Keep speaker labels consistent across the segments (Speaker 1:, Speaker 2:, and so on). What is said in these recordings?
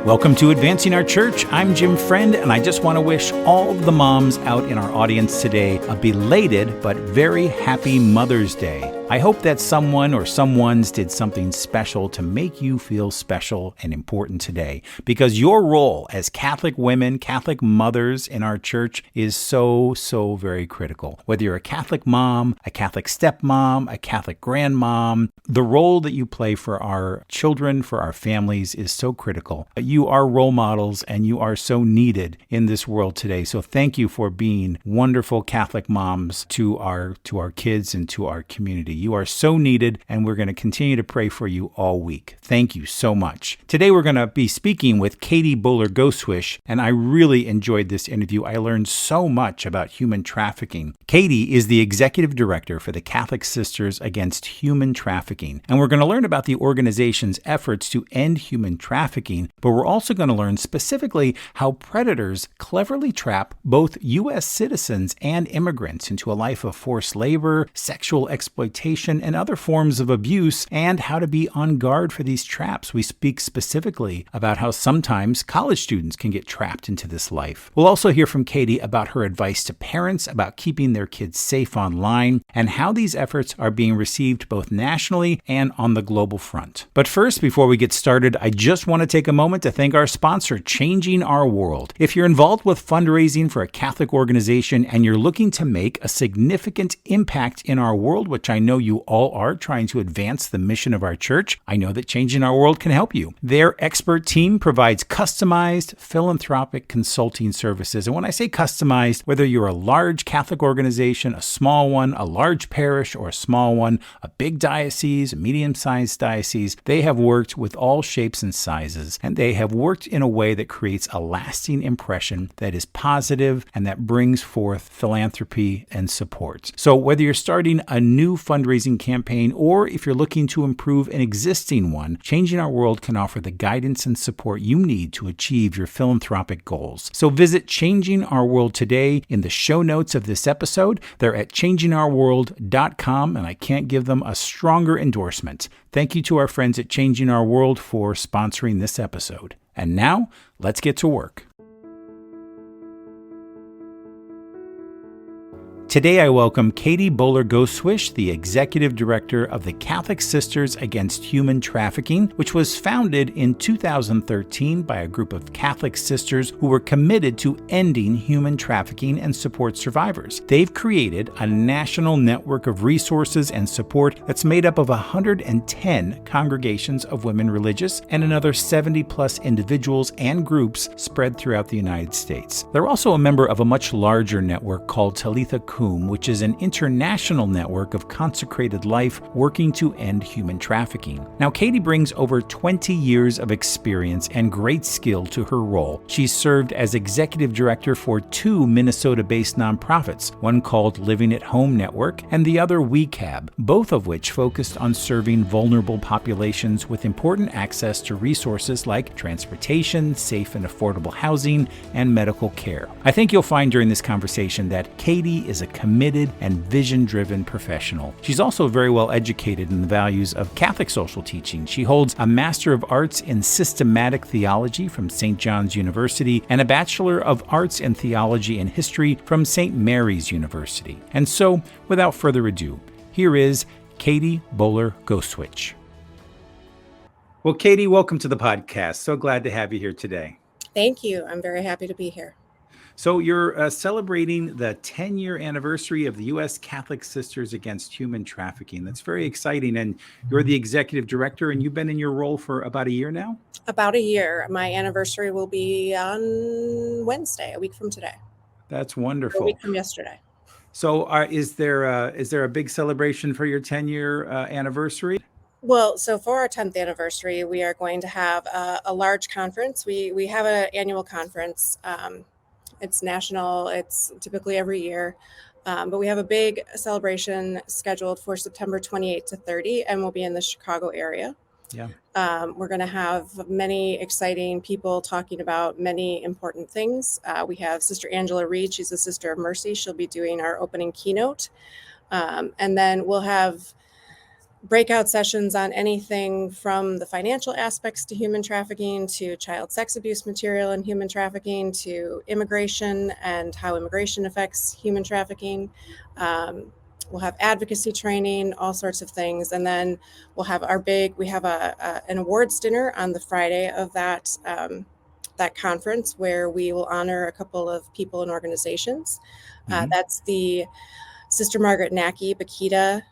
Speaker 1: Welcome to Advancing Our Church. I'm Jim Friend, and I just want to wish all of the moms out in our audience today a belated but very happy Mother's Day. I hope that someone or someone's did something special to make you feel special and important today, because your role as Catholic women, Catholic mothers in our church is so very critical. Whether you're a Catholic mom, a Catholic stepmom, a Catholic grandmom, the role that you play for our children, for our families is so critical. You are role models and you are so needed in this world today. So thank you for being wonderful Catholic moms to our kids and to our community. You are so needed, and we're going to continue to pray for you all week. Thank you so much. Today we're going to be speaking with Katie Boller Gosewisch, and I really enjoyed this interview. I learned so much about human trafficking. Katie is the executive director for the Catholic Sisters Against Human Trafficking, and we're going to learn about the organization's efforts to end human trafficking, but we're also going to learn specifically how predators cleverly trap both U.S. citizens and immigrants into a life of forced labor, sexual exploitation, and other forms of abuse, and how to be on guard for these traps. We speak specifically about how sometimes college students can get trapped into this life. We'll also hear from Katie about her advice to parents about keeping their kids safe online, and how these efforts are being received both nationally and on the global front. But first, before we get started, I just want to take a moment to thank our sponsor, Changing Our World. If you're involved with fundraising for a Catholic organization and you're looking to make a significant impact in our world, which I know you all are, trying to advance the mission of our church, I know that Changing Our World can help you. Their expert team provides customized philanthropic consulting services. And when I say customized, whether you're a large Catholic organization, a small one, a large parish, or a small one, a big diocese, a medium-sized diocese, they have worked with all shapes and sizes, and they have worked in a way that creates a lasting impression that is positive and that brings forth philanthropy and support. So whether you're starting a new fundraising campaign or if you're looking to improve an existing one, Changing Our World can offer the guidance and support you need to achieve your philanthropic goals. So visit Changing Our World today in the show notes of this episode. They're at changingourworld.com, and I can't give them a stronger endorsement. Thank you to our friends at Changing Our World for sponsoring this episode. And now, let's get to work. Today I welcome Katie Boller Gosewisch, the Executive Director of the Catholic Sisters Against Human Trafficking, which was founded in 2013 by a group of Catholic sisters who were committed to ending human trafficking and support survivors. They've created a national network of resources and support that's made up of 110 congregations of women religious and another 70 plus individuals and groups spread throughout the United States. They're also a member of a much larger network called Talitha Kum, which is an international network of consecrated life working to end human trafficking. Now, Katie brings over 20 years of experience and great skill to her role. She's served as executive director for two Minnesota-based nonprofits, one called Living at Home Network and the other WeCab, both of which focused on serving vulnerable populations with important access to resources like transportation, safe and affordable housing, and medical care. I think you'll find during this conversation that Katie is a committed and vision-driven professional. She's also very well educated in the values of Catholic social teaching. She holds a Master of Arts in Systematic Theology from St. John's University and a Bachelor of Arts in Theology and History from St. Mary's University. And so, without further ado, here is Katie Boller Gosewisch. Well, Katie, welcome to the podcast. So glad to have you here today.
Speaker 2: Thank you. I'm very happy to be here.
Speaker 1: So you're celebrating the 10-year anniversary of the U.S. Catholic Sisters Against Human Trafficking. That's very exciting. And you're the executive director, and you've been in your role for about a year now?
Speaker 2: About a year. My anniversary will be on Wednesday, a week from today.
Speaker 1: That's wonderful.
Speaker 2: A week from yesterday.
Speaker 1: So is there a big celebration for your 10-year anniversary?
Speaker 2: Well, so for our 10th anniversary, we are going to have a large conference. We have an annual conference. It's national. It's typically every year. But we have a big celebration scheduled for September 28th to 30, and we'll be in the Chicago area.
Speaker 1: Yeah.
Speaker 2: We're going to have many exciting people talking about many important things. We have Sister Angela Reed. She's a Sister of Mercy. She'll be doing our opening keynote. And then we'll have breakout sessions on anything from the financial aspects to human trafficking, to child sex abuse material and human trafficking, to immigration and how immigration affects human trafficking. We'll have advocacy training, all sorts of things. And then we'll have we have an awards dinner on the Friday of that conference, where we will honor a couple of people and organizations. That's the Sister Margaret Nackey Bakita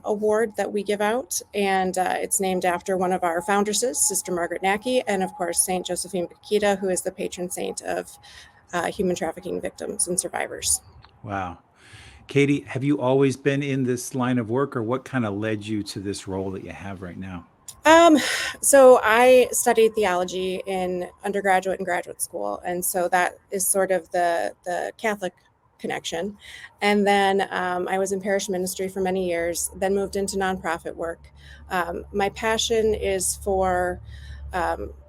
Speaker 2: Award that we give out, and it's named after one of our foundresses, Sister Margaret Nackey, and of course Saint Josephine Bakita, who is the patron saint of human trafficking victims and survivors.
Speaker 1: Wow. Katie, have you always been in this line of work, or what kind of led you to this role that you have right now?
Speaker 2: So I studied theology in undergraduate and graduate school, and so that is sort of the Catholic connection. And then I was in parish ministry for many years, then moved into nonprofit work. My passion is for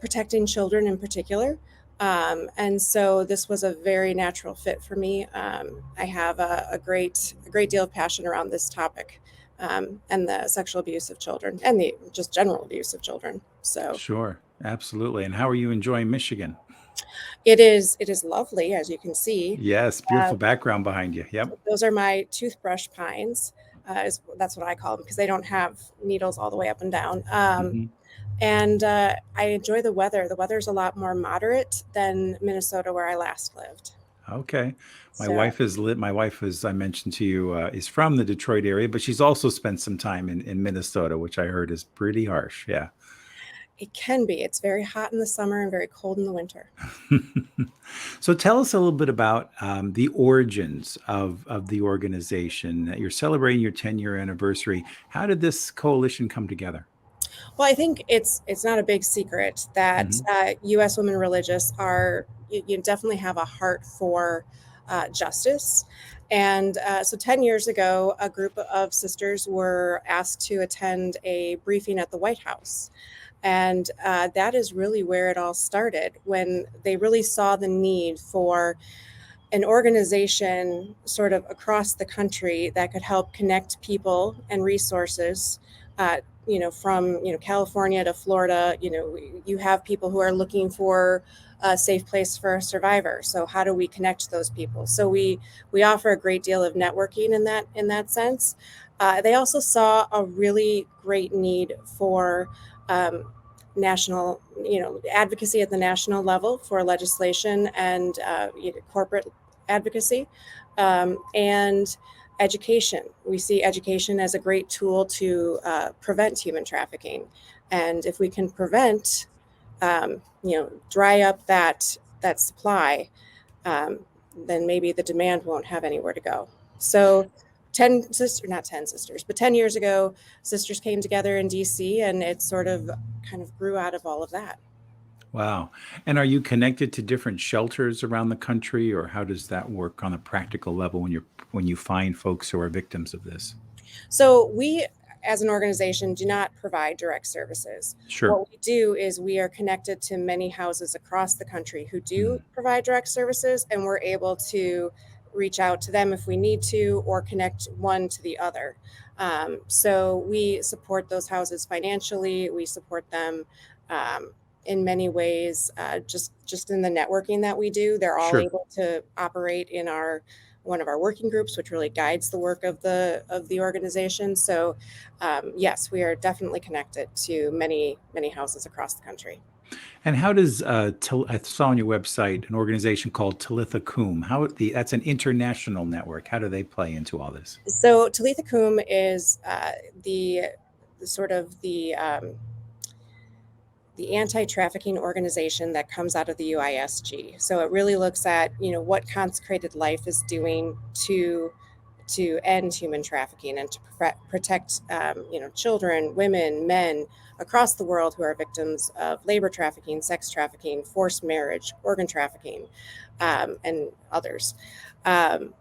Speaker 2: protecting children in particular. And so this was a very natural fit for me. I have a great deal of passion around this topic, and the sexual abuse of children, and the just general abuse of children. So
Speaker 1: Sure, absolutely. And how are you enjoying Michigan?
Speaker 2: it is lovely, as you can see.
Speaker 1: Yes,
Speaker 2: Uh,
Speaker 1: beautiful background behind you. Yep.
Speaker 2: those are my toothbrush pines. That's what I call them, because they don't have needles all the way up and down.
Speaker 1: Mhm.
Speaker 2: And I enjoy the weather. The weather is a lot more moderate than Minnesota, where I last lived.
Speaker 1: Okay.
Speaker 2: So
Speaker 1: My wife, as I mentioned to you, is from the Detroit area, but she's also spent some time in Minnesota, which I heard is pretty harsh. Yeah.
Speaker 2: it can be. It's very hot in the summer and very cold in the winter.
Speaker 1: So tell us a little bit about the origins of the organization. You're celebrating your 10-year anniversary. How did this coalition come together?
Speaker 2: Well, I think it's not a big secret that
Speaker 1: Hmm.
Speaker 2: U.S. women religious are you definitely have a heart for justice. And so 10 years ago, a group of sisters were asked to attend a briefing at the White House. And that is really where it all started, when they really saw the need for an organization sort of across the country that could help connect people and resources, from California to Florida. You have people who are looking for a safe place for a survivor. So how do we connect those people? So we offer a great deal of networking in that sense. They also saw a really great need for national, advocacy at the national level for legislation and corporate advocacy, and education. We see education as a great tool to prevent human trafficking, and if we can prevent, dry up that supply, um, then maybe the demand won't have anywhere to go. So 10 sisters, but 10 years ago, sisters came together in DC, and it sort of kind of grew out of all of that.
Speaker 1: Wow. And are you connected to different shelters around the country, or how does that work on a practical level when you find folks who are victims of this?
Speaker 2: So we, as an organization, do not provide direct services.
Speaker 1: Sure.
Speaker 2: What we do is we are connected to many houses across the country who do
Speaker 1: Mm.
Speaker 2: provide direct services, and we're able to reach out to them if we need to, or connect one to the other. So we support those houses financially. We support them in many ways, just in the networking that we do. They're all
Speaker 1: Sure.
Speaker 2: able to operate in our one of our working groups, which really guides the work of the organization. So yes, we are definitely connected to many houses across the country.
Speaker 1: And how does I saw on your website an organization called Talitha Coomb. That's an international network. How do they play into all this?
Speaker 2: So Talitha Kum is the sort of the anti-trafficking organization that comes out of the UISG. So it really looks at what consecrated life is doing to end human trafficking and to protect children, women, men across the world who are victims of labor trafficking, sex trafficking, forced marriage, organ trafficking, and others. Um,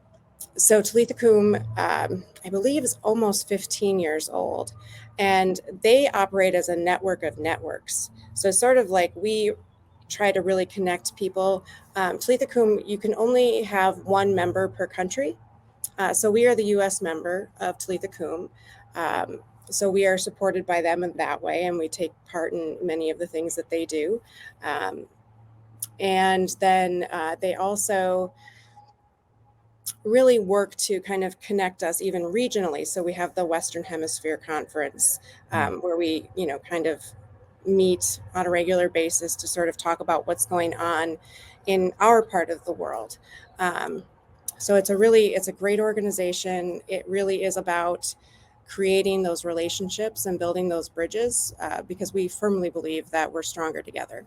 Speaker 2: so Talitha Kum, I believe, is almost 15 years old, and they operate as a network of networks. So sort of like we try to really connect people. Talitha Kum, you can only have one member per country. So we are the U.S. member of Talitha Coomb. Um, So we are supported by them in that way, and we take part in many of the things that they do. And then they also really work to kind of connect us even regionally. So we have the Western Hemisphere Conference, where we, kind of meet on a regular basis to sort of talk about what's going on in our part of the world. So it's a great organization. It really is about creating those relationships and building those bridges, because we firmly believe that we're stronger together.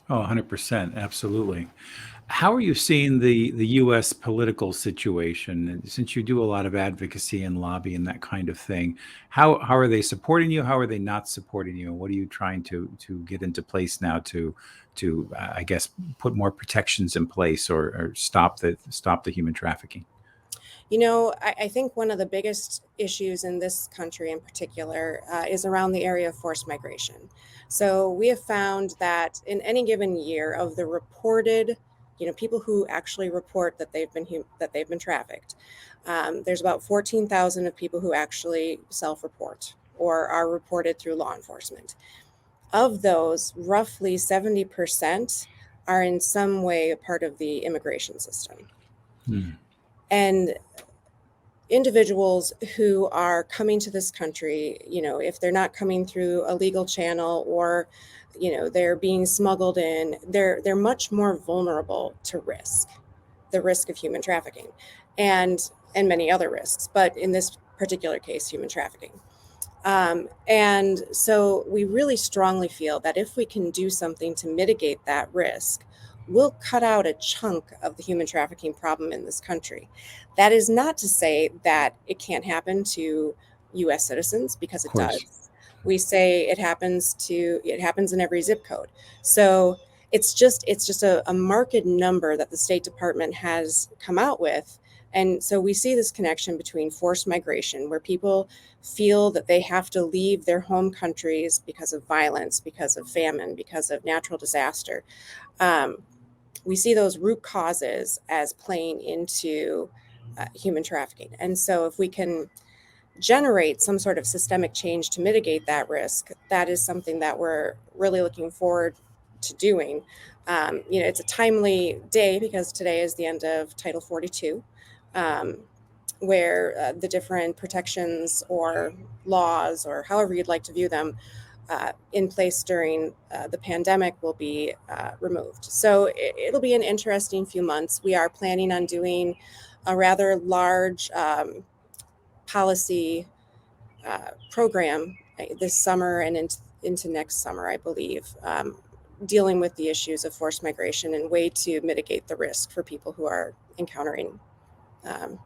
Speaker 1: Oh, 100%. Absolutely. How are you seeing the U.S. political situation? And since you do a lot of advocacy and lobby and that kind of thing, how are they supporting you? How are they not supporting you? What are you trying to get into place now to I guess put more protections in place or stop the human trafficking?
Speaker 2: I think one of the biggest issues in this country in particular is around the area of forced migration. So we have found that in any given year of the reported, people who actually report that they've been trafficked, there's about 14,000 of people who actually self-report or are reported through law enforcement. Of those, roughly 70% are in some way a part of the immigration system.
Speaker 1: Hmm.
Speaker 2: And individuals who are coming to this country, if they're not coming through a legal channel, or they're being smuggled in, they're much more vulnerable to the risk of human trafficking, and many other risks, but in this particular case, human trafficking. And so we really strongly feel that if we can do something to mitigate that risk, we'll cut out a chunk of the human trafficking problem in this country. That is not to say that it can't happen to US citizens, because
Speaker 1: Of
Speaker 2: it
Speaker 1: course.
Speaker 2: does. We say it happens in every zip code. So it's just a marked number that the State Department has come out with. And so we see this connection between forced migration, where people feel that they have to leave their home countries because of violence, because of famine, because of natural disaster. Um, we see those root causes as playing into human trafficking. And so if we can generate some sort of systemic change to mitigate that risk, that is something that we're really looking forward to doing. It's a timely day because today is the end of Title 42, where the different protections or laws, or however you'd like to view them, in place during the pandemic will be removed. So it'll be an interesting few months. We are planning on doing a rather large policy program this summer and into next summer, I believe, dealing with the issues of forced migration and way to mitigate the risk for people who are encountering um,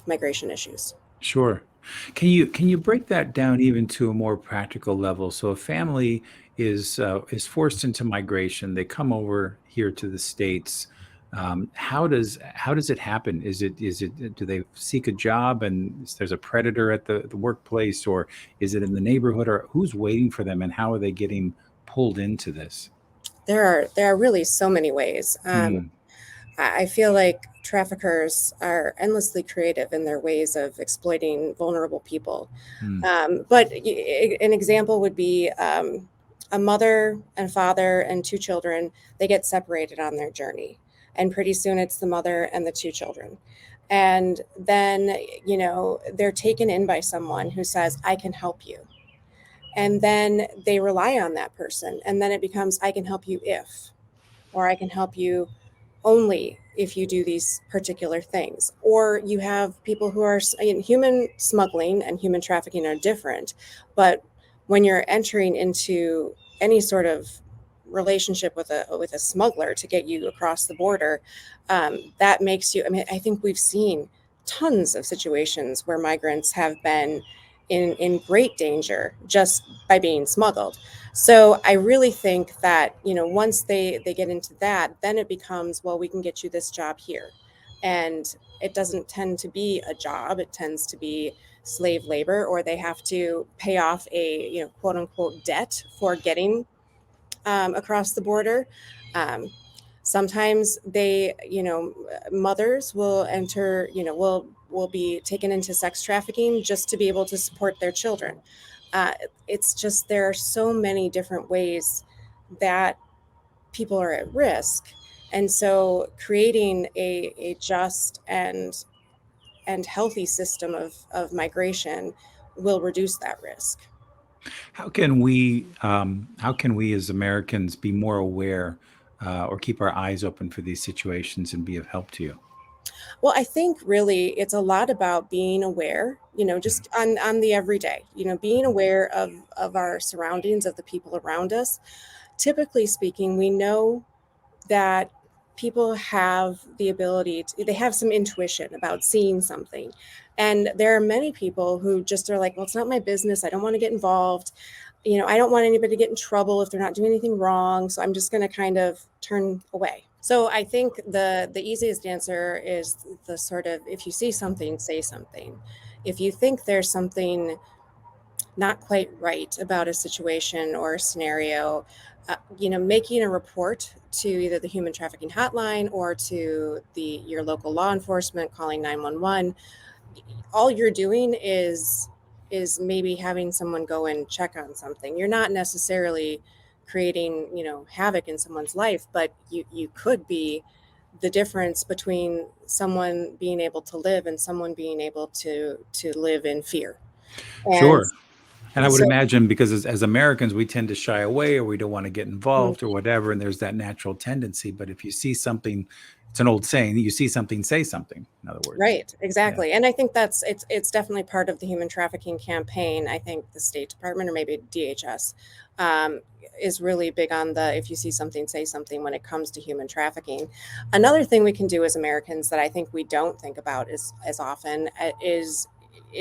Speaker 2: migration issues.
Speaker 1: Sure. Can you break that down even to a more practical level? So a family is forced into migration. They come over here to the States. How does it happen? Is it do they seek a job and there's a predator at the workplace, or is it in the neighborhood, or who's waiting for them, and how are they getting pulled into this?
Speaker 2: There are really so many ways.
Speaker 1: Hmm.
Speaker 2: I feel like traffickers are endlessly creative in their ways of exploiting vulnerable people.
Speaker 1: Hmm.
Speaker 2: But an example would be a mother and father and two children. They get separated on their journey, and pretty soon it's the mother and the two children. And then, they're taken in by someone who says, I can help you. And then they rely on that person. And then it becomes, I can help you if, or I can help you only if you do these particular things. Or you have people who are human smuggling and human trafficking are different, but when you're entering into any sort of relationship with a smuggler to get you across the border, that makes you. I mean, I think we've seen tons of situations where migrants have been in great danger just by being smuggled. So I really think that, once they get into that, then it becomes, well, we can get you this job here. And it doesn't tend to be a job. It tends to be slave labor, or they have to pay off a, quote unquote debt for getting across the border. Um, Sometimes mothers will enter, will be taken into sex trafficking just to be able to support their children. Uh, it's just there are so many different ways that people are at risk. And so creating a just and healthy system of migration will reduce that risk.
Speaker 1: How can we as Americans be more aware or keep our eyes open for these situations and be of help to you?
Speaker 2: Well, I think really it's a lot about being aware, just on the everyday, being aware of our surroundings, of the people around us. Typically speaking, we know that people have the ability they have some intuition about seeing something. And there are many people who just are like, well, it's not my business. I don't want to get involved. I don't want anybody to get in trouble if they're not doing anything wrong. So I'm just going to kind of turn away. So I think the easiest answer is the sort of, if you see something, say something. If you think there's something not quite right about a situation or a scenario, making a report to either the human trafficking hotline or to your local law enforcement, calling 911. All you're doing is maybe having someone go and check on something. You're not necessarily creating, havoc in someone's life, but you could be the difference between someone being able to live and someone being able to live in fear. And
Speaker 1: Sure. And I would
Speaker 2: so
Speaker 1: imagine because as Americans, we tend to shy away or we don't want to get
Speaker 2: mm,
Speaker 1: involved or whatever. And there's that natural tendency. But if you see something, it's an old saying, you see something, say something, in other words.
Speaker 2: right,
Speaker 1: Yeah.
Speaker 2: exactly. And I think it's definitely part of the human trafficking campaign. I think the State Department or maybe DHS um, is really big on the if you see something, say something when it comes to human trafficking. Another thing we can do as Americans that I think we don't think about as often is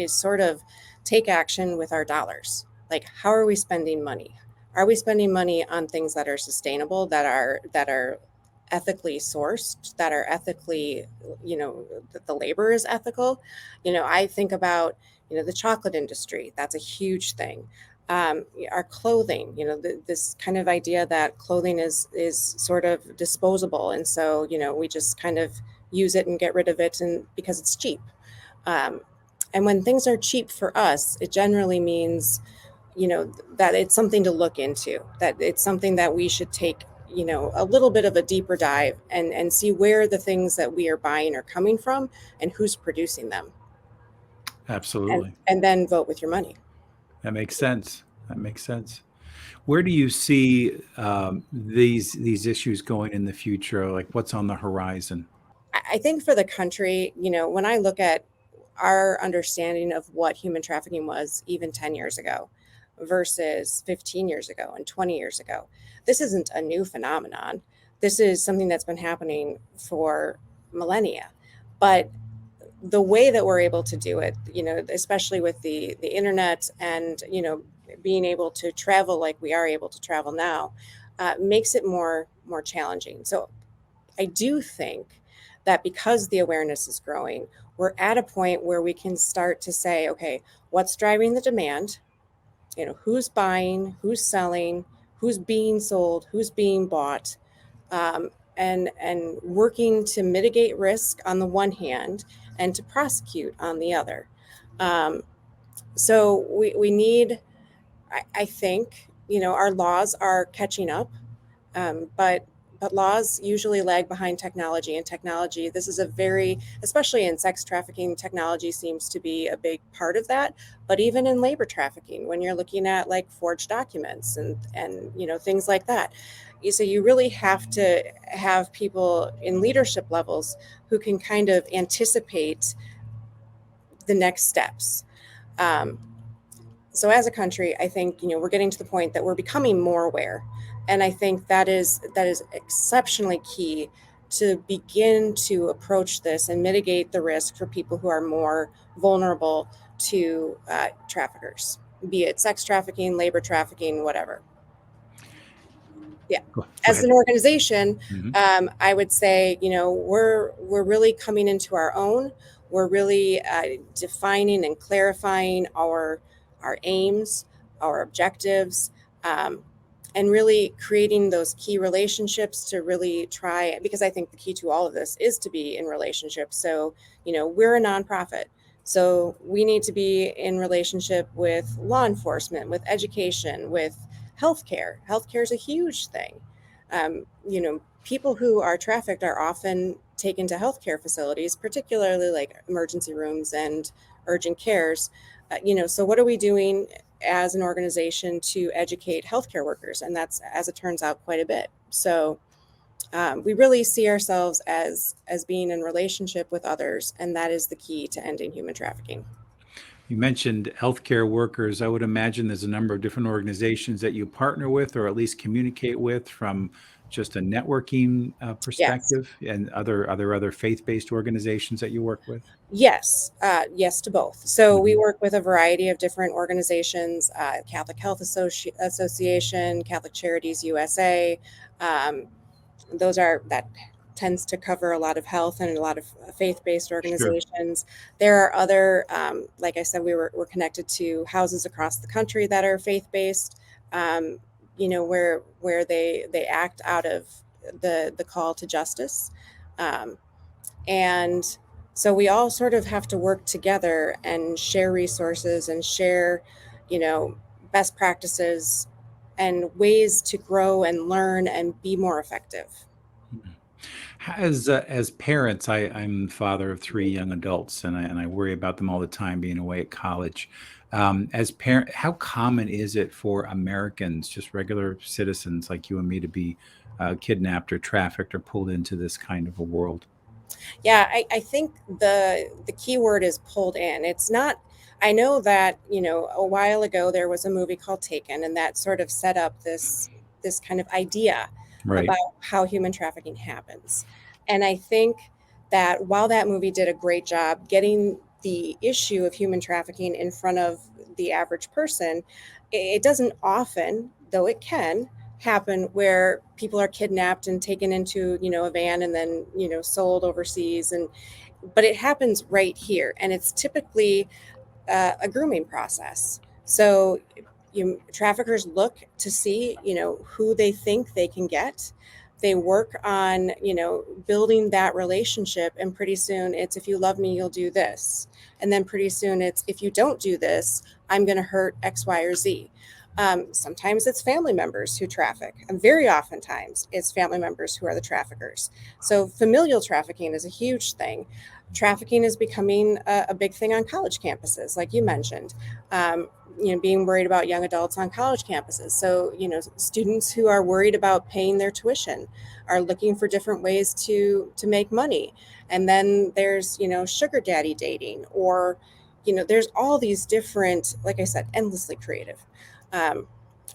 Speaker 2: sort of take action with our dollars. Like, how are we spending money? Are we spending money on things that are sustainable, that are ethically sourced, that are ethically, that the labor is ethical? I think about, the chocolate industry. That's a huge thing. Our clothing, this kind of idea that clothing is sort of disposable, and so we just kind of use it and get rid of it, and because it's cheap. Um, and when things are cheap for us, it generally means, that it's something to look into, that it's something that we should take, a little bit of a deeper dive and see where the things that we are buying are coming from and who's producing them, and
Speaker 1: Absolutely.
Speaker 2: and then vote with your money.
Speaker 1: That makes sense. That makes sense. Where do you see these issues going in the future? Like what's on the horizon?
Speaker 2: I think for the country, when I look at our understanding of what human trafficking was even 10 years ago versus 15 years ago and 20 years ago, this isn't a new phenomenon. This is something that's been happening for millennia. But the way that we're able to do it, especially with the internet and, being able to travel like we are able to travel now, makes it more challenging. So I do think that because the awareness is growing, we're at a point where we can start to say, okay, what's driving the demand? Who's buying, who's selling, who's being sold, who's being bought, and working to mitigate risk on the one hand and to prosecute on the other. Um, so we need, I think, our laws are catching up, but laws usually lag behind technology, and technology, this is a very, especially in sex trafficking, technology seems to be a big part of that. But even in labor trafficking, when you're looking at like forged documents and things like that, so you really have to have people in leadership levels who can kind of anticipate the next steps. Um, so as a country, I think we're getting to the point that we're becoming more aware, and I think that is exceptionally key to begin to approach this and mitigate the risk for people who are more vulnerable to traffickers, be it sex trafficking, labor trafficking, whatever. Yeah.
Speaker 1: Go
Speaker 2: As
Speaker 1: ahead.
Speaker 2: an organization,
Speaker 1: Hmm.
Speaker 2: I would say, we're really coming into our own. We're really defining and clarifying our aims, our objectives, um, and really creating those key relationships to really try. Because I think the key to all of this is to be in relationships. So, we're a nonprofit. So we need to be in relationship with law enforcement, with education, with healthcare. Healthcare is a huge thing. People who are trafficked are often taken to healthcare facilities, particularly like emergency rooms and urgent cares. So what are we doing as an organization to educate healthcare workers? And that's, as it turns out, quite a bit. So we really see ourselves as being in relationship with others, and that is the key to ending human trafficking.
Speaker 1: You mentioned healthcare workers. I would imagine there's a number of different organizations that you partner with or at least communicate with from just a networking
Speaker 2: Yes.
Speaker 1: perspective, and other faith-based organizations that you work with.
Speaker 2: Yes, yes to both. So we
Speaker 1: Mhm.
Speaker 2: work with a variety of different organizations: Catholic Health Association, Catholic Charities USA. Um, that tends to cover a lot of health and a lot of faith-based
Speaker 1: Sure.
Speaker 2: organizations. There are other, like I said, we're connected to houses across the country that are faith-based. Um, where they act out of the call to justice. Um, and so we all sort of have to work together and share resources and share, you know, best practices and ways to grow and learn and be more effective.
Speaker 1: Mhm. As parents, I'm the father of three young adults, and I worry about them all the time being away at college. As parent, how common is it for Americans, just regular citizens like you and me, to be kidnapped or trafficked or pulled into this kind of a world?
Speaker 2: Yeah, I think the key word is pulled in. It's not. I know that a while ago there was a movie called Taken, and that sort of set up this kind of idea
Speaker 1: Right.
Speaker 2: about how human trafficking happens. And I think that while that movie did a great job getting the issue of human trafficking in front of the average person, it doesn't often, though it can, happen where people are kidnapped and taken into a van and then sold overseas. And but it happens right here, and it's typically a grooming process. So traffickers look to see who they think they can get. They work on building that relationship, and pretty soon it's, if you love me you'll do this, and then pretty soon it's, if you don't do this I'm going to hurt X, Y, or Z. Sometimes it's family members who traffic, and very oftentimes it's family members who are the traffickers. So familial trafficking is a huge thing. Trafficking is becoming a big thing on college campuses, like you mentioned. Um, being worried about young adults on college campuses. So, students who are worried about paying their tuition are looking for different ways to make money. And then there's, sugar daddy dating, or, there's all these different, like I said, endlessly creative. Um,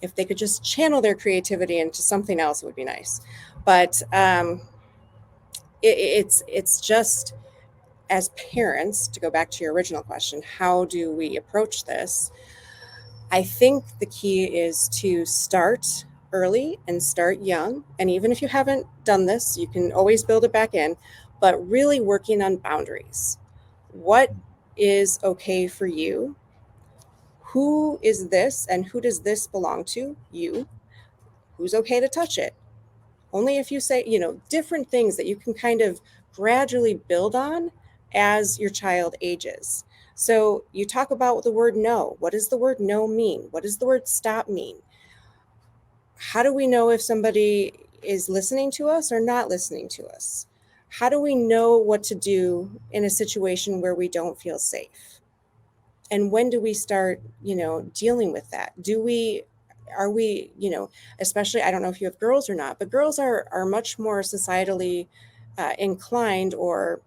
Speaker 2: if they could just channel their creativity into something else, it would be nice. But it's just, as parents, to go back to your original question, how do we approach this? I think the key is to start early and start young. And even if you haven't done this, you can always build it back in, but really working on boundaries. What is okay for you? Who is this and who does this belong to? You. Who's okay to touch it? Only if you say, different things that you can kind of gradually build on as your child ages. So you talk about the word no. What does the word no mean? What does the word stop mean? How do we know if somebody is listening to us or not listening to us? How do we know what to do in a situation where we don't feel safe? And when do we start dealing with that? Are we especially, I don't know if you have girls or not, but girls are much more societally inclined or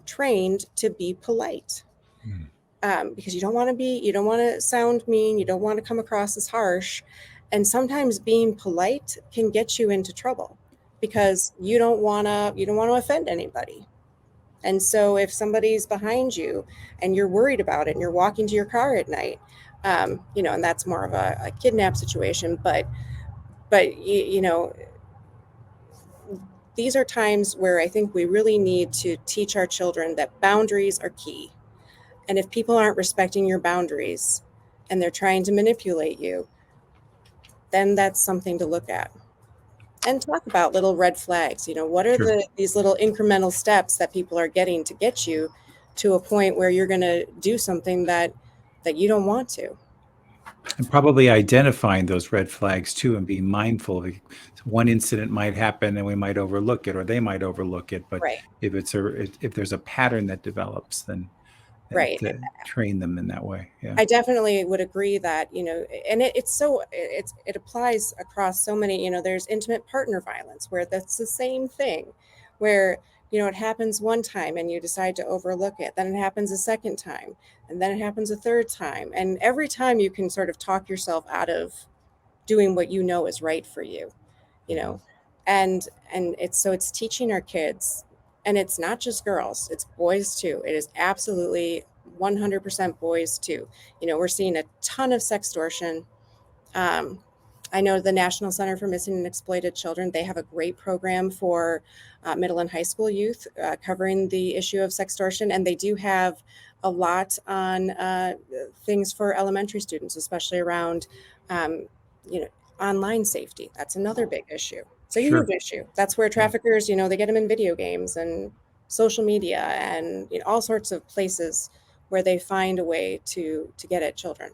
Speaker 2: trained to be polite,
Speaker 1: Mm.
Speaker 2: because you don't want to sound mean, you don't want to come across as harsh, and sometimes being polite can get you into trouble because you don't want to offend anybody. And so if somebody's behind you and you're worried about it and you're walking to your car at night, and that's more of a kidnap situation, but these are times where I think we really need to teach our children that boundaries are key. And if people aren't respecting your boundaries and they're trying to manipulate you, then that's something to look at. And talk about little red flags. What are
Speaker 1: Sure.
Speaker 2: these little incremental steps that people are getting to get you to a point where you're going to do something that you don't want to.
Speaker 1: And probably identifying those red flags too, and being mindful. One incident might happen and we might overlook it, or they might overlook it. But
Speaker 2: Right.
Speaker 1: if there's a pattern that develops, then
Speaker 2: Right.
Speaker 1: to train them in that way. Yeah.
Speaker 2: I definitely would agree that, and it applies across so many, there's intimate partner violence where that's the same thing, where, it happens one time and you decide to overlook it. Then it happens a second time, and then it happens a third time. And every time you can sort of talk yourself out of doing what you know is right for you, and it's teaching our kids, and it's not just girls, it's boys too. It is absolutely 100% boys too. We're seeing a ton of sextortion. um, I know the National Center for Missing and Exploited Children, they have a great program for middle and high school youth covering the issue of sextortion, and they do have a lot on things for elementary students, especially around um, online safety. That's another big issue. It's a
Speaker 1: Sure.
Speaker 2: huge issue. That's where traffickers, they get them in video games and social media and all sorts of places where they find a way to get at children.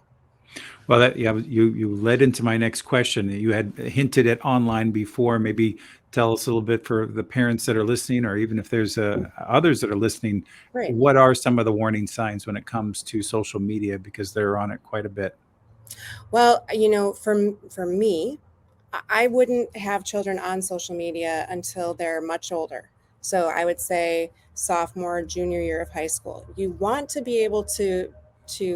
Speaker 1: Well, you led into my next question. You had hinted at online before. Maybe tell us a little bit for the parents that are listening, or even if there's others that are listening.
Speaker 2: Right.
Speaker 1: What are some of the warning signs when it comes to social media, because they're on it quite a bit?
Speaker 2: Well, for me, I wouldn't have children on social media until they're much older. So I would say sophomore, junior year of high school. You want to be able to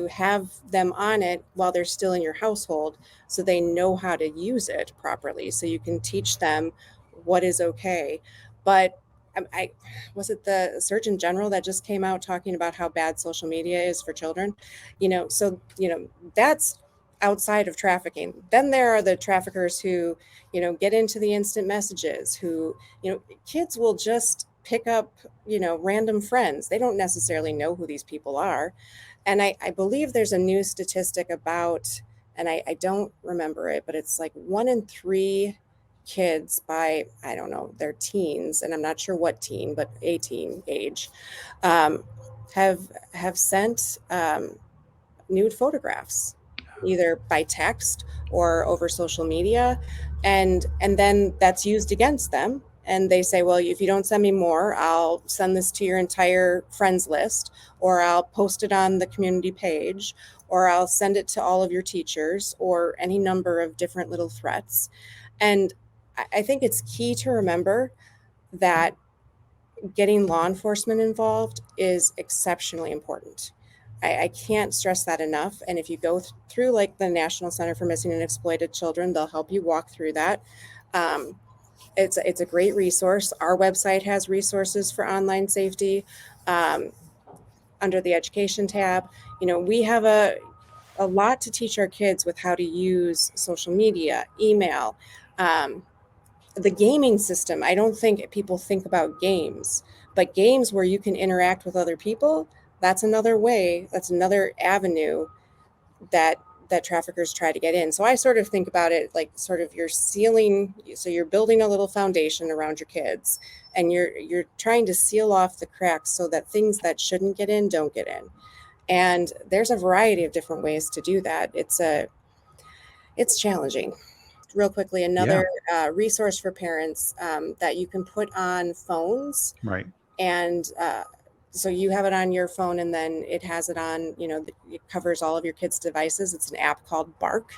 Speaker 2: have them on it while they're still in your household, so they know how to use it properly, so you can teach them what is okay. But I was it the Surgeon General that just came out talking about how bad social media is for children. So that's outside of trafficking. Then there are the traffickers who get into the instant messages, who kids will just pick up random friends. They don't necessarily know who these people are. And I believe there's a new statistic about, and I don't remember it, but it's like 1 in 3 kids by, I don't know, their teens, and I'm not sure what teen, but 18 age, um, have sent nude photographs, either by text or over social media, and then that's used against them. And they say, well, if you don't send me more, I'll send this to your entire friends list, or I'll post it on the community page, or I'll send it to all of your teachers, or any number of different little threats. And I think it's key to remember that getting law enforcement involved is exceptionally important. I can't stress that enough. And if you go through like the National Center for Missing and Exploited Children, they'll help you walk through that. It's a great resource. Our website has resources for online safety under the education tab. We have a lot to teach our kids with how to use social media, email, the gaming system. I don't think people think about games, but games where you can interact with other people, that's another way, that's another avenue that traffickers try to get in. So I sort of think about it like sort of you're sealing, so you're building a little foundation around your kids, and you're trying to seal off the cracks so that things that shouldn't get in don't get in. And there's a variety of different ways to do that. It's challenging. Real quickly, another resource for parents that you can put on phones.
Speaker 1: Right.
Speaker 2: And so you have it on your phone, and then it has it on, it covers all of your kids' devices. It's an app called Bark.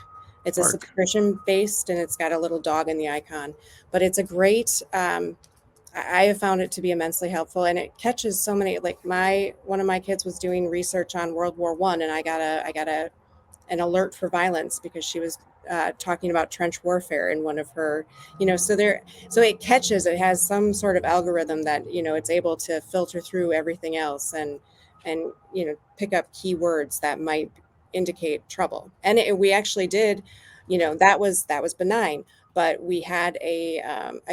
Speaker 2: It's a subscription based, and it's got a little dog in the icon. But it's a great, I have found it to be immensely helpful, and it catches so many, like one of my kids was doing research on World War I, and I got an alert for violence because she was talking about trench warfare in one of her, so it catches, it has some sort of algorithm that, it's able to filter through everything else and pick up keywords that might indicate trouble. And we actually did, that was benign, but we had a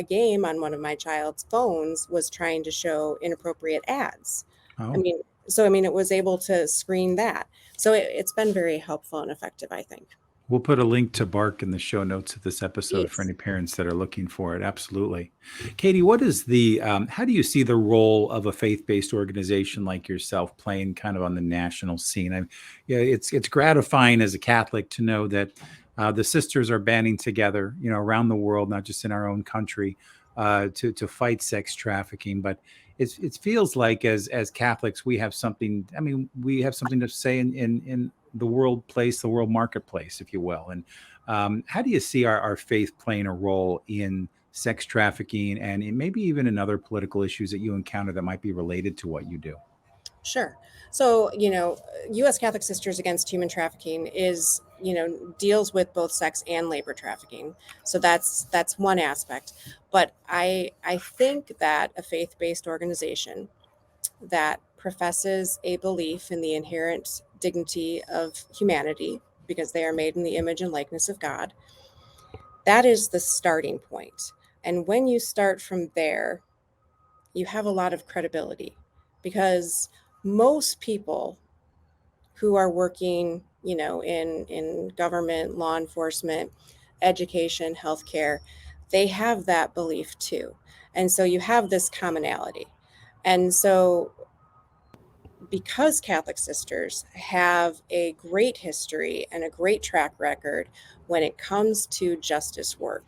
Speaker 2: game on one of my child's phones was trying to show inappropriate ads.
Speaker 1: Oh.
Speaker 2: It was able to screen that. So it's been very helpful and effective, I think.
Speaker 1: We'll put a link to Bark in the show notes of this episode for
Speaker 2: Yes.
Speaker 1: any parents that are looking for it. Absolutely. Katie, what is how do you see the role of a faith-based organization like yourself playing kind of on the national scene? It's gratifying as a Catholic to know that the sisters are banding together, around the world, not just in our own country, to fight sex trafficking. But it feels like as Catholics, we have something. I mean, we have something to say in the the world marketplace, if you will. And how do you see our faith playing a role in sex trafficking and maybe even in other political issues that you encounter that might be related to what you do?
Speaker 2: Sure. So, U.S. Catholic Sisters Against Human Trafficking is, deals with both sex and labor trafficking. So that's one aspect. But I think that a faith-based organization that professes a belief in the inherent dignity of humanity, because they are made in the image and likeness of God, that is the starting point. And when you start from there, you have a lot of credibility, because most people who are working, in government, law enforcement, education, healthcare, they have that belief too. And so you have this commonality. And so because Catholic sisters have a great history and a great track record when it comes to justice work,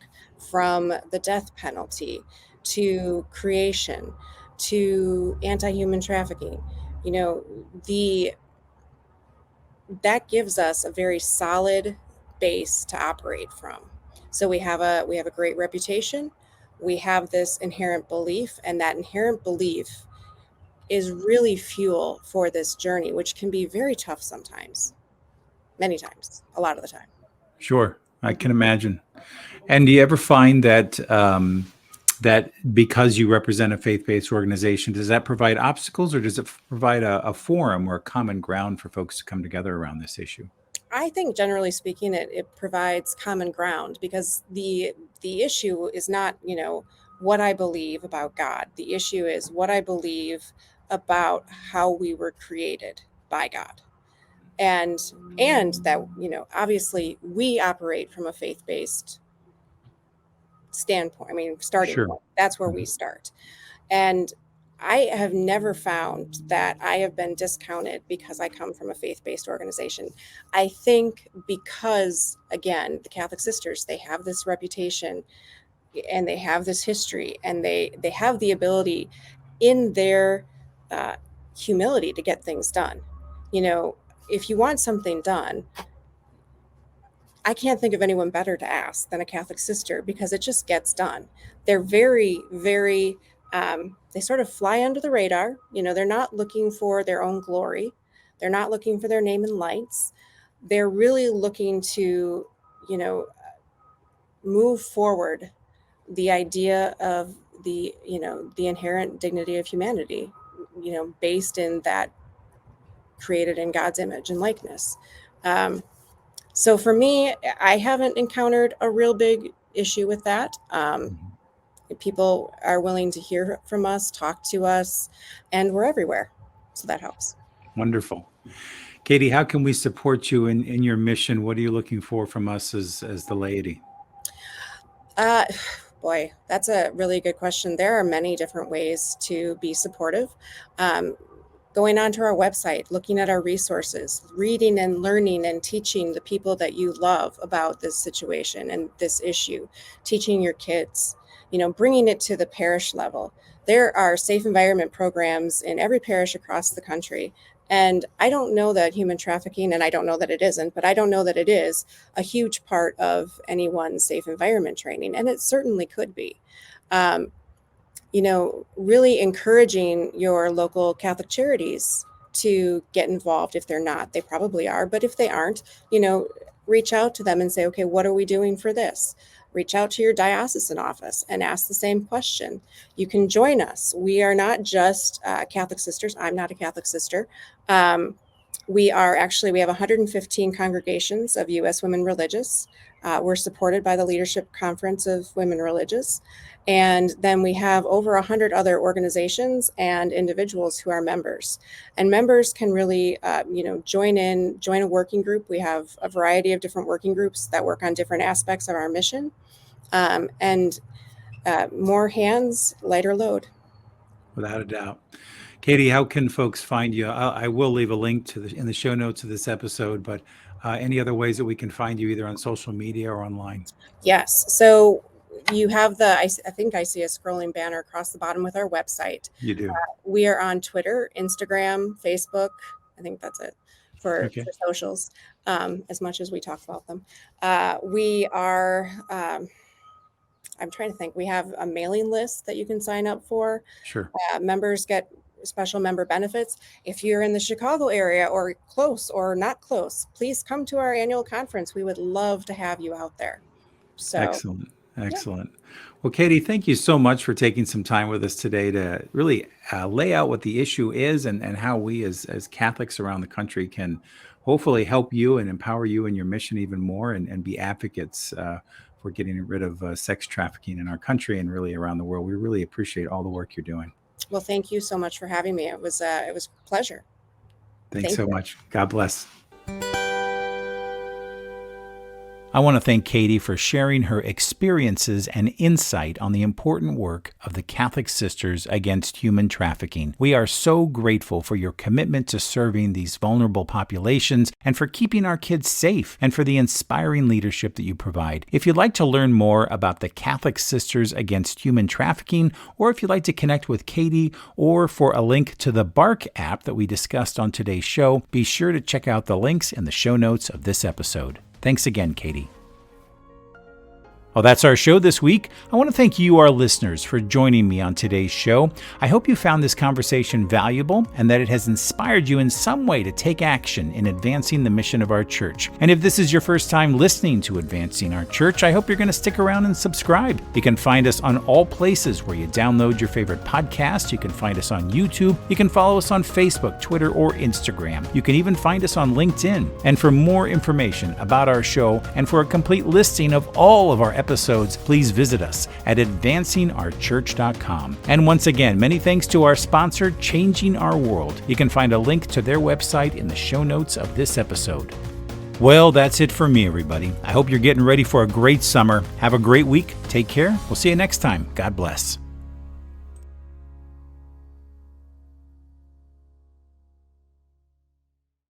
Speaker 2: from the death penalty to creation to anti-human trafficking, you know, the that gives us a very solid base to operate from. So we have a great reputation. We have this inherent belief, and that inherent belief is really fuel for this journey, which can be very tough sometimes, many times, a lot of the time.
Speaker 1: Sure, I can imagine. And do you ever find that that because you represent a faith-based organization, does that provide obstacles, or does it provide a forum or a common ground for folks to come together around this issue?
Speaker 2: I think generally speaking, it provides common ground, because the issue is not, what I believe about God. The issue is what I believe about how we were created by God. And that, obviously we operate from a faith-based standpoint. I mean, starting
Speaker 1: Sure.
Speaker 2: point. That's where we
Speaker 1: Mhm.
Speaker 2: start. And I have never found that I have been discounted because I come from a faith-based organization. I think because, again, the Catholic Sisters, they have this reputation and they have this history, and they have the ability in their uh, humility to get things done. You know, if you want something done, I can't think of anyone better to ask than a Catholic sister, because it just gets done. They're very, very, they sort of fly under the radar. They're not looking for their own glory. They're not looking for their name in lights. They're really looking to, you know, move forward the idea of the inherent dignity of humanity, based in that created in God's image and likeness. Um, So for me, I haven't encountered a real big issue with that.
Speaker 1: Mhm.
Speaker 2: People are willing to hear from us, talk to us, and we're everywhere. So that helps.
Speaker 1: Wonderful. Katie, how can we support you in your mission? What are you looking for from us as the laity?
Speaker 2: Uh, Boy, that's a really good question. There are many different ways to be supportive. Um, Going onto our website, looking at our resources, reading and learning and teaching the people that you love about this situation and this issue, teaching your kids, bringing it to the parish level. There are safe environment programs in every parish across the country. And I don't know that human trafficking, and I don't know that it isn't, but I don't know that it is a huge part of anyone's safe environment training. And it certainly could be. Um, really encouraging your local Catholic charities to get involved. If they're not, they probably are. But if they aren't, reach out to them and say, okay, what are we doing for this? Reach out to your diocesan office and ask the same question. You can join us. We are not just Catholic sisters. I'm not a Catholic sister. Um, We have 115 congregations of U.S. women religious. We're supported by the Leadership Conference of Women Religious. And then we have over 100 other organizations and individuals who are members. And members can really, join a working group. We have a variety of different working groups that work on different aspects of our mission. And more hands, lighter load.
Speaker 1: Without a doubt. Katie, how can folks find you? I will leave a link in the show notes of this episode, but any other ways that we can find you either on social media or online?
Speaker 2: Yes. So you have I think I see a scrolling banner across the bottom with our website.
Speaker 1: You do.
Speaker 2: We are on Twitter, Instagram, Facebook. I think that's it for socials, as much as we talk about them. We are, I'm trying to think, we have a mailing list that you can sign up for.
Speaker 1: Sure.
Speaker 2: Members get special member benefits. If you're in the Chicago area or close or not close, please come to our annual conference. We would love to have you out there. So
Speaker 1: Excellent. Well, Katie, thank you so much for taking some time with us today to really lay out what the issue is and how we as Catholics around the country can hopefully help you and empower you in your mission even more and be advocates for getting rid of sex trafficking in our country and really around the world. We really appreciate all the work you're doing.
Speaker 2: Well, thank you so much for having me. It was a pleasure.
Speaker 1: Thanks so much. God bless. I want to thank Katie for sharing her experiences and insight on the important work of the Catholic Sisters Against Human Trafficking. We are so grateful for your commitment to serving these vulnerable populations and for keeping our kids safe and for the inspiring leadership that you provide. If you'd like to learn more about the Catholic Sisters Against Human Trafficking, or if you'd like to connect with Katie or for a link to the Bark app that we discussed on today's show, be sure to check out the links in the show notes of this episode. Thanks again, Katie. Well, that's our show this week. I want to thank you, our listeners, for joining me on today's show. I hope you found this conversation valuable and that it has inspired you in some way to take action in advancing the mission of our church. And if this is your first time listening to Advancing Our Church, I hope you're going to stick around and subscribe. You can find us on all places where you download your favorite podcast. You can find us on YouTube. You can follow us on Facebook, Twitter, or Instagram. You can even find us on LinkedIn. And for more information about our show and for a complete listing of all of our episodes, please visit us at advancingourchurch.com. And once again, many thanks to our sponsor, Changing Our World. You can find a link to their website in the show notes of this episode. Well, that's it for me, everybody. I hope you're getting ready for a great summer. Have a great week. Take care. We'll see you next time. God bless.